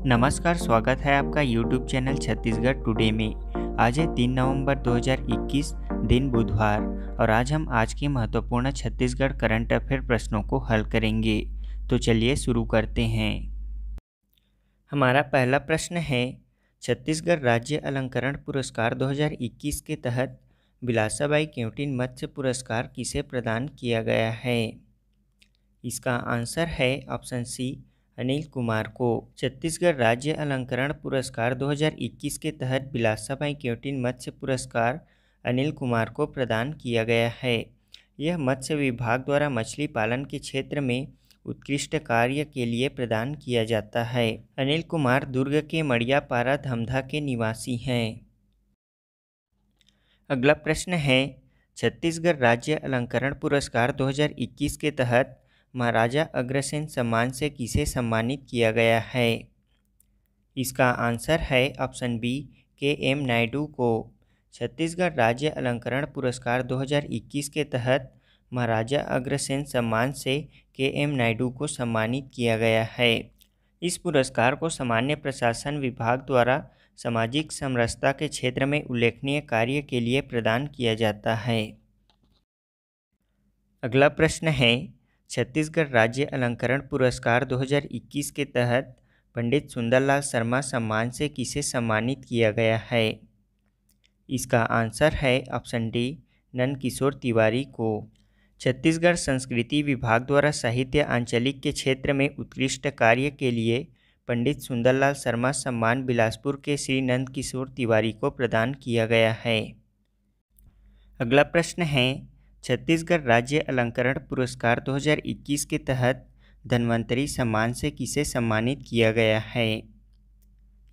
नमस्कार, स्वागत है आपका YouTube चैनल छत्तीसगढ़ टुडे में। आज है 3 नवंबर 2021, दिन बुधवार, और आज हम की महत्वपूर्ण छत्तीसगढ़ करंट अफेयर प्रश्नों को हल करेंगे। तो चलिए शुरू करते हैं। हमारा पहला प्रश्न है, छत्तीसगढ़ राज्य अलंकरण पुरस्कार 2021 के तहत बिलासाबाई केवटिन मत्स्य पुरस्कार किसे प्रदान किया गया है? इसका आंसर है ऑप्शन सी, अनिल कुमार को। छत्तीसगढ़ राज्य अलंकरण पुरस्कार 2021 के तहत बिलासाबाई केवटिन मत्स्य पुरस्कार अनिल कुमार को प्रदान किया गया है। यह मत्स्य विभाग द्वारा मछली पालन के क्षेत्र में उत्कृष्ट कार्य के लिए प्रदान किया जाता है। अनिल कुमार दुर्ग के मड़ियापारा धमधा के निवासी हैं। अगला प्रश्न है, छत्तीसगढ़ राज्य अलंकरण पुरस्कार 2021 के तहत महाराजा अग्रसेन सम्मान से किसे सम्मानित किया गया है? इसका आंसर है ऑप्शन बी, के.एम. नायडू को। छत्तीसगढ़ राज्य अलंकरण पुरस्कार 2021 के तहत महाराजा अग्रसेन सम्मान से के.एम. नायडू को सम्मानित किया गया है। इस पुरस्कार को सामान्य प्रशासन विभाग द्वारा सामाजिक समरसता के क्षेत्र में उल्लेखनीय कार्य के लिए प्रदान किया जाता है। अगला प्रश्न है, छत्तीसगढ़ राज्य अलंकरण पुरस्कार 2021 के तहत पंडित सुंदरलाल शर्मा सम्मान से किसे सम्मानित किया गया है? इसका आंसर है ऑप्शन डी, नंदकिशोर तिवारी को। छत्तीसगढ़ संस्कृति विभाग द्वारा साहित्य आंचलिक के क्षेत्र में उत्कृष्ट कार्य के लिए पंडित सुंदरलाल शर्मा सम्मान बिलासपुर के श्री नंदकिशोर तिवारी को प्रदान किया गया है। अगला प्रश्न है, छत्तीसगढ़ राज्य अलंकरण पुरस्कार 2021 के तहत धन्वंतरी सम्मान से किसे सम्मानित किया गया है?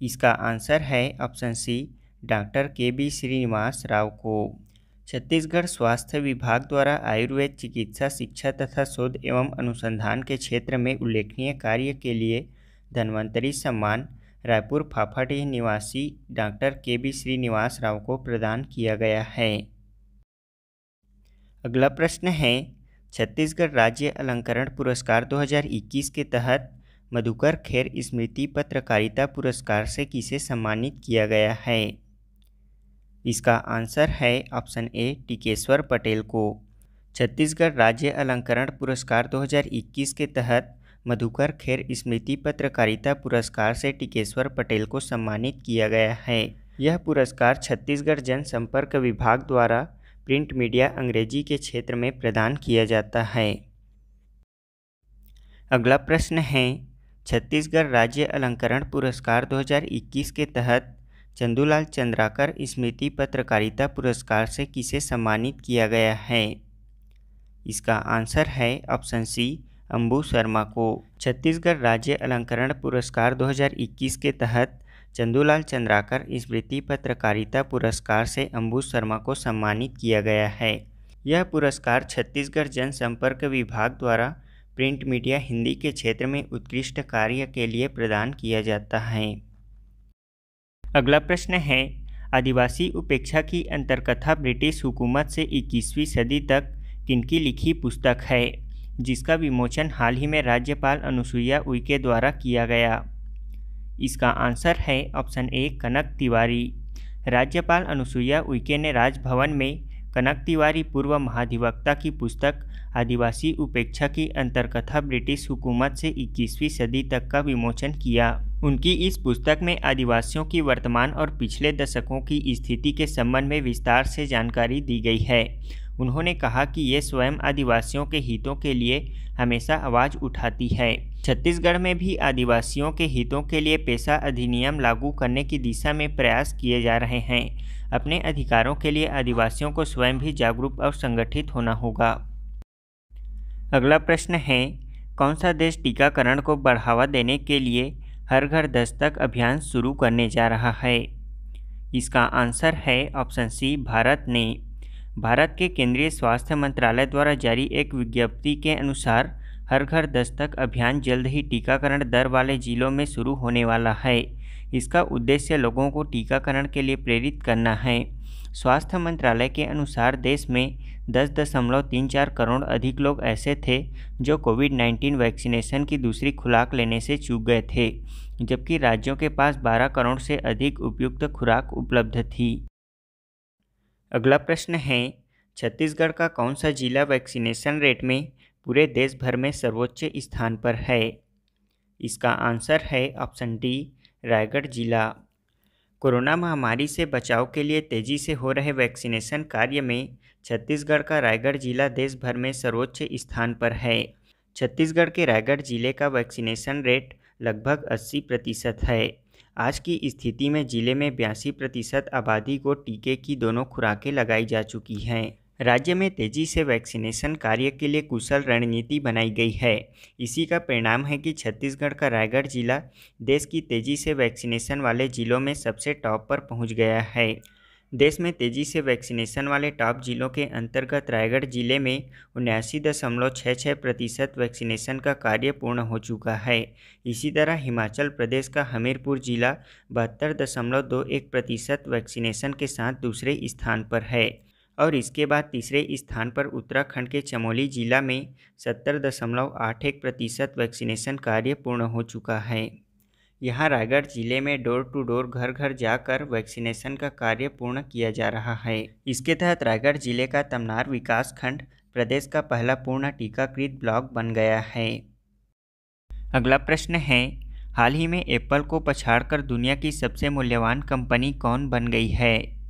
इसका आंसर है option C, doctor K B. Srinivas Rao को। छत्तीसगढ़ स्वास्थ्य विभाग द्वारा आयुर्वेद चिकित्सा शिक्षा तथा शोध एवं अनुसंधान के क्षेत्र में उल्लेखनीय कार्य के लिए धन्वंतरी सम्मान रायपुर फाफाडीह निवासी डॉक्टर के.बी. श्रीनिवास राव को प्रदान किया गया है। अगला प्रश्न है, छत्तीसगढ़ राज्य अलंकरण पुरस्कार 2021 के तहत मधुकर खेर स्मृति पत्रकारिता पुरस्कार से किसे सम्मानित किया गया है? इसका आंसर है ऑप्शन ए, टिकेश्वर पटेल को। छत्तीसगढ़ राज्य अलंकरण पुरस्कार 2021 के तहत मधुकर खेर स्मृति पत्रकारिता पुरस्कार से टिकेश्वर पटेल को सम्मानित किया गया है। यह पुरस्कार छत्तीसगढ़ जनसंपर्क विभाग द्वारा प्रिंट मीडिया अंग्रेजी के क्षेत्र में प्रदान किया जाता है। अगला प्रश्न है, छत्तीसगढ़ राज्य अलंकरण पुरस्कार 2021 के तहत चंदूलाल चंद्राकर स्मृति पत्रकारिता पुरस्कार से किसे सम्मानित किया गया है? इसका आंसर है ऑप्शन सी, अंबू शर्मा को। छत्तीसगढ़ राज्य अलंकरण पुरस्कार 2021 के तहत चंदूलाल चंद्राकर स्मृति पत्रकारिता पुरस्कार से अंबू शर्मा को सम्मानित किया गया है। यह पुरस्कार छत्तीसगढ़ जनसंपर्क विभाग द्वारा प्रिंट मीडिया हिंदी के क्षेत्र में उत्कृष्ट कार्य के लिए प्रदान किया जाता है। अगला प्रश्न है, आदिवासी उपेक्षा की अंतरकथा ब्रिटिश हुकूमत से 21वीं सदी तक किनकी लिखी पुस्तक है, जिसका विमोचन हाल ही में राज्यपाल अनुसुईया उइके द्वारा किया गया? इसका आंसर है ऑप्शन ए, कनक तिवारी। राज्यपाल अनुसुईया उइके ने राजभवन में कनक तिवारी पूर्व महाधिवक्ता की पुस्तक आदिवासी उपेक्षा की अंतरकथा ब्रिटिश हुकूमत से 21वीं सदी तक का विमोचन किया। उनकी इस पुस्तक में आदिवासियों की वर्तमान और पिछले दशकों की स्थिति के संबंध में विस्तार से जानकारी दी गई है। उन्होंने कहा कि ये स्वयं आदिवासियों के हितों के लिए हमेशा आवाज़ उठाती है। छत्तीसगढ़ में भी आदिवासियों के हितों के लिए पेशा अधिनियम लागू करने की दिशा में प्रयास किए जा रहे हैं। अपने अधिकारों के लिए आदिवासियों को स्वयं भी जागरूक और संगठित होना होगा। अगला प्रश्न है, कौन सा देश टीकाकरण को बढ़ावा देने के लिए हर घर दस्तक अभियान शुरू करने जा रहा है? इसका आंसर है ऑप्शन सी, भारत ने। भारत के केंद्रीय स्वास्थ्य मंत्रालय द्वारा जारी एक विज्ञप्ति के अनुसार हर घर दस्तक अभियान जल्द ही टीकाकरण दर वाले जिलों में शुरू होने वाला है। इसका उद्देश्य लोगों को टीकाकरण के लिए प्रेरित करना है। स्वास्थ्य मंत्रालय के अनुसार देश में 10.34 करोड़ अधिक लोग ऐसे थे जो कोविड-19 वैक्सीनेशन की दूसरी खुराक लेने से चूक गए थे, जबकि राज्यों के पास 12 करोड़ से अधिक उपयुक्त खुराक उपलब्ध थी। अगला प्रश्न है, छत्तीसगढ़ का कौन सा जिला वैक्सीनेशन रेट में पूरे देश भर में सर्वोच्च स्थान पर है? इसका आंसर है ऑप्शन डी, रायगढ़ जिला। कोरोना महामारी से बचाव के लिए तेजी से हो रहे वैक्सीनेशन कार्य में छत्तीसगढ़ का रायगढ़ जिला देश भर में सर्वोच्च स्थान पर है। छत्तीसगढ़ के रायगढ़ जिले का वैक्सीनेशन रेट लगभग 80% है। आज की स्थिति में जिले में 82% आबादी को टीके की दोनों खुराकें लगाई जा चुकी हैं। राज्य में तेजी से वैक्सीनेशन कार्य के लिए कुशल रणनीति बनाई गई है। इसी का परिणाम है कि छत्तीसगढ़ का रायगढ़ जिला देश की तेजी से वैक्सीनेशन वाले जिलों में सबसे टॉप पर पहुंच गया है। देश में तेजी से वैक्सीनेशन वाले टॉप जिलों के अंतर्गत रायगढ़ जिले में 79.66% वैक्सीनेशन का कार्य पूर्ण हो चुका है। इसी तरह हिमाचल प्रदेश का हमीरपुर जिला 72.21% वैक्सीनेशन के साथ दूसरे स्थान पर है और इसके बाद तीसरे स्थान पर उत्तराखंड के चमोली जिला में 70.81% वैक्सीनेशन कार्य पूर्ण हो चुका है। यहाँ रायगढ़ जिले में डोर टू डोर घर घर जाकर वैक्सीनेशन का कार्य पूर्ण किया जा रहा है। इसके तहत रायगढ़ जिले का तमनार विकास खंड प्रदेश का पहला पूर्ण टीकाकृत ब्लॉक बन गया है। अगला प्रश्न है, हाल ही में एप्पल को पछाड़कर दुनिया की सबसे मूल्यवान कंपनी कौन बन गई है?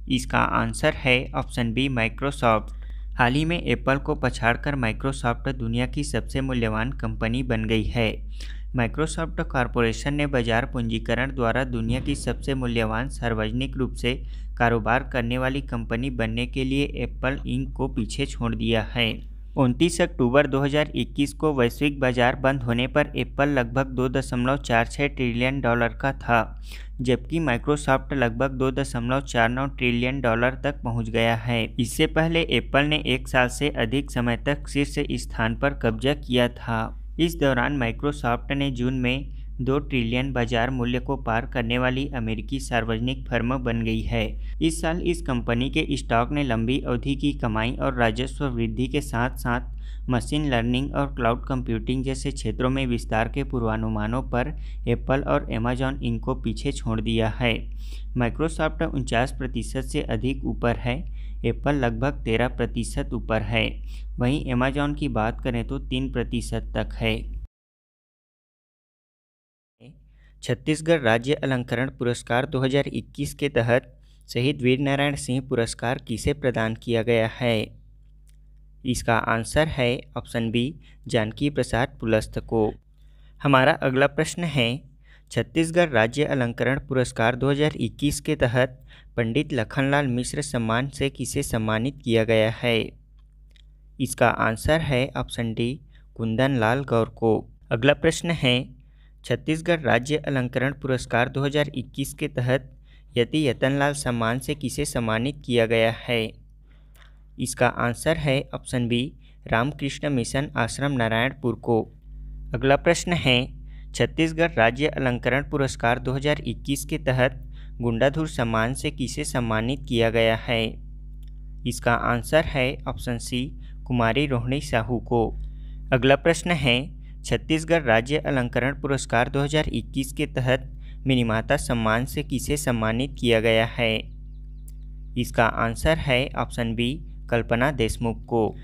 इसका आंसर है ऑप्शन बी, माइक्रोसॉफ्ट। हाल ही में एप्पल को पछाड़कर माइक्रोसॉफ्ट दुनिया की सबसे मूल्यवान कंपनी बन गई है। माइक्रोसॉफ्ट कॉरपोरेशन ने बाजार पूंजीकरण द्वारा दुनिया की सबसे मूल्यवान सार्वजनिक रूप से कारोबार करने वाली कंपनी बनने के लिए एप्पल इंक को पीछे छोड़ दिया है। 29 अक्टूबर 2021 को वैश्विक बाजार बंद होने पर एप्पल लगभग $2.46 ट्रिलियन का था, जबकि माइक्रोसॉफ्ट लगभग $2.49 ट्रिलियन तक पहुंच गया है। इससे पहले एप्पल ने 1 साल से अधिक समय तक शीर्ष स्थान पर कब्जा किया था। इस दौरान माइक्रोसॉफ्ट ने जून में 2 ट्रिलियन बाजार मूल्य को पार करने वाली अमेरिकी सार्वजनिक फर्म बन गई है। इस साल इस कंपनी के स्टॉक ने लंबी अवधि की कमाई और राजस्व वृद्धि के साथ साथ मशीन लर्निंग और क्लाउड कंप्यूटिंग जैसे क्षेत्रों में विस्तार के पूर्वानुमानों पर एप्पल और अमेजॉन इनको पीछे छोड़ दिया है। माइक्रोसॉफ्ट 49% से अधिक ऊपर है, एप्पल लगभग 13% ऊपर है, वहीं अमेजॉन की बात करें तो 3% तक है। छत्तीसगढ़ राज्य अलंकरण पुरस्कार 2021 के तहत शहीद वीरनारायण सिंह पुरस्कार किसे प्रदान किया गया है? इसका आंसर है ऑप्शन बी, जानकी प्रसाद पुलस्त को। हमारा अगला प्रश्न है, छत्तीसगढ़ राज्य अलंकरण पुरस्कार 2021 के तहत पंडित लखनलाल मिश्र सम्मान से किसे सम्मानित किया गया है? इसका आंसर है ऑप्शन डी, कुंदन लाल गौर को। अगला प्रश्न है, छत्तीसगढ़ राज्य अलंकरण पुरस्कार 2021 के तहत यति यतनलाल सम्मान से किसे सम्मानित किया गया है? इसका आंसर है ऑप्शन बी, रामकृष्ण मिशन आश्रम नारायणपुर को। अगला प्रश्न है, छत्तीसगढ़ राज्य अलंकरण पुरस्कार 2021 के तहत गुंडाधुर सम्मान से किसे सम्मानित किया गया है? इसका आंसर है ऑप्शन सी, कुमारी रोहिणी साहू को। अगला प्रश्न है, छत्तीसगढ़ राज्य अलंकरण पुरस्कार 2021 के तहत मिनीमाता सम्मान से किसे सम्मानित किया गया है? इसका आंसर है ऑप्शन बी, कल्पना देशमुख को।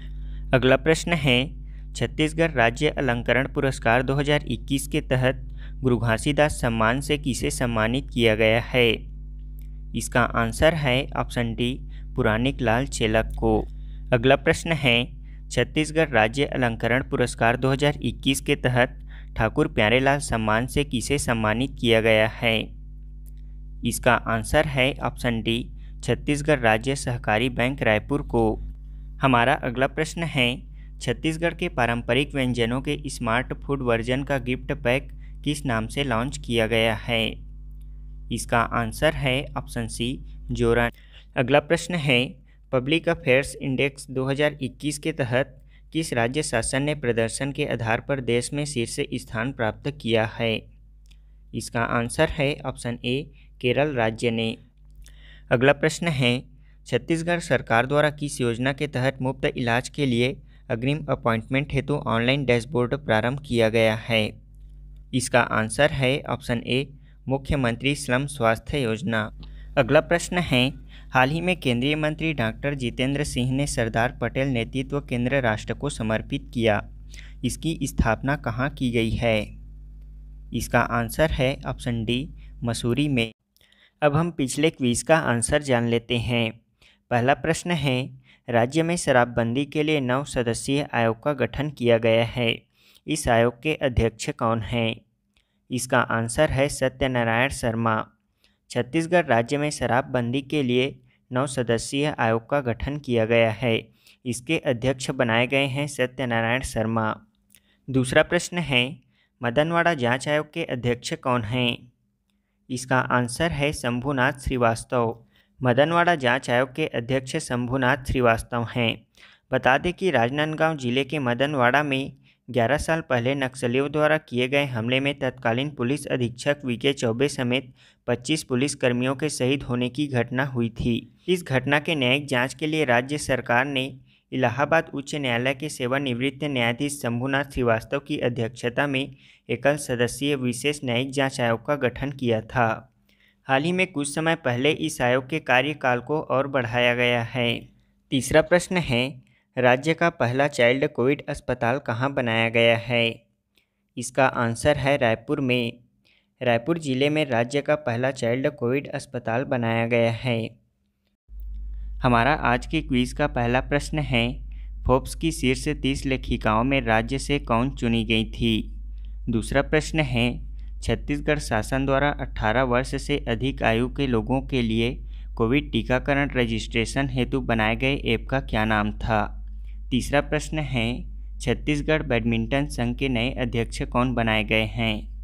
अगला प्रश्न है, छत्तीसगढ़ राज्य अलंकरण पुरस्कार 2021 के तहत गुरु घासीदास सम्मान से किसे सम्मानित किया गया है? इसका आंसर है ऑप्शन डी, पुरानिक लाल चेलक को। अगला प्रश्न है, छत्तीसगढ़ राज्य अलंकरण पुरस्कार 2021 के तहत ठाकुर प्यारेलाल सम्मान से किसे सम्मानित किया गया है? इसका आंसर है ऑप्शन डी, छत्तीसगढ़ राज्य सहकारी बैंक रायपुर को। हमारा अगला प्रश्न है, छत्तीसगढ़ के पारंपरिक व्यंजनों के स्मार्ट फूड वर्जन का गिफ्ट पैक किस नाम से लॉन्च किया गया है? इसका आंसर है ऑप्शन सी, जोरन। अगला प्रश्न है, पब्लिक अफेयर्स इंडेक्स 2021 के तहत किस राज्य शासन ने प्रदर्शन के आधार पर देश में शीर्ष स्थान प्राप्त किया है? इसका आंसर है ऑप्शन ए, केरल राज्य ने। अगला प्रश्न है, छत्तीसगढ़ सरकार द्वारा किस योजना के तहत मुफ्त इलाज के लिए अग्रिम अपॉइंटमेंट हेतु ऑनलाइन डैशबोर्ड प्रारंभ किया गया है? इसका आंसर है ऑप्शन ए मुख्यमंत्री श्रम स्वास्थ्य योजना। अगला प्रश्न है, हाल ही में केंद्रीय मंत्री डॉक्टर जितेंद्र सिंह ने सरदार पटेल नेतृत्व केंद्र राष्ट्र को समर्पित किया। इसकी स्थापना कहाँ की गई है? इसका आंसर है ऑप्शन डी मसूरी में। अब हम पिछले क्विज का आंसर जान लेते हैं। पहला प्रश्न है, राज्य में शराबबंदी के लिए 9 सदस्यीय आयोग का गठन किया गया है। इस आयोग के अध्यक्ष कौन हैं? इसका आंसर है सत्यनारायण शर्मा। छत्तीसगढ़ राज्य में शराबबंदी के लिए 9 सदस्यीय आयोग का गठन किया गया है। इसके अध्यक्ष बनाए गए हैं सत्यनारायण शर्मा। दूसरा प्रश्न है, मदनवाड़ा जांच आयोग के अध्यक्ष कौन हैं? इसका आंसर है शंभुनाथ श्रीवास्तव। मदनवाड़ा जांच आयोग के अध्यक्ष शंभुनाथ श्रीवास्तव हैं। बता दें कि राजनांदगांव जिले के मदनवाड़ा में 11 साल पहले नक्सलियों द्वारा किए गए हमले में तत्कालीन पुलिस अधीक्षक वीके चौबे समेत 25 पुलिसकर्मियों के शहीद होने की घटना हुई थी। इस घटना के न्यायिक जांच के लिए राज्य सरकार ने इलाहाबाद उच्च न्यायालय के सेवानिवृत्त न्यायाधीश शंभुनाथ श्रीवास्तव की अध्यक्षता में एकल सदस्यीय विशेष न्यायिक जांच आयोग का गठन किया था। हाल ही में कुछ समय पहले इस आयोग के कार्यकाल को और बढ़ाया गया है। तीसरा प्रश्न है, राज्य का पहला चाइल्ड कोविड अस्पताल कहाँ बनाया गया है? इसका आंसर है रायपुर में। रायपुर जिले में राज्य का पहला चाइल्ड कोविड अस्पताल बनाया गया है। हमारा आज के क्विज का पहला प्रश्न है, फोर्ब्स की शीर्ष 30 लेखिकाओं में राज्य से कौन चुनी गई थी? दूसरा प्रश्न है, छत्तीसगढ़ शासन द्वारा 18 वर्ष से अधिक आयु के लोगों के लिए कोविड टीकाकरण रजिस्ट्रेशन हेतु बनाए गए ऐप का क्या नाम था? तीसरा प्रश्न है, छत्तीसगढ़ बैडमिंटन संघ के नए अध्यक्ष कौन बनाए गए हैं?